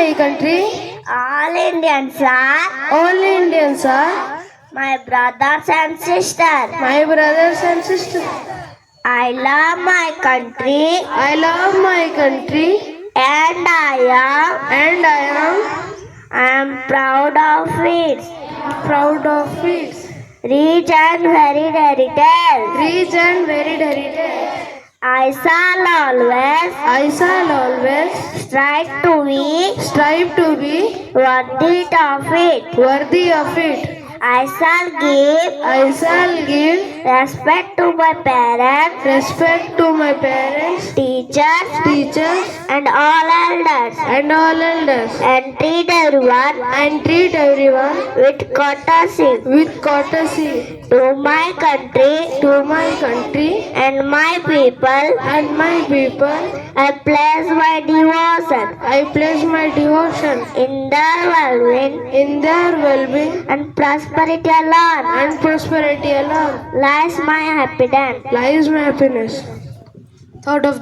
my country. All Indians are All Indians are my brothers and sisters. my brothers and sisters. I love my country I love my country and and I am proud of it. proud of it. Rich and very heritage. Rich and varied heritage. I shall always I shall always strive to be worthy of it. worthy of it. I shall give respect to my parents, Respect to my parents, teachers, and all elders, and all elders, and treat everyone with courtesy. with courtesy. To my country To my country and my people, and my people, I place my devotion I place my devotion in their well-being in their well-being and prosperity alone. and prosperity alone. Lies my happiness. Lies my happiness. Thought of the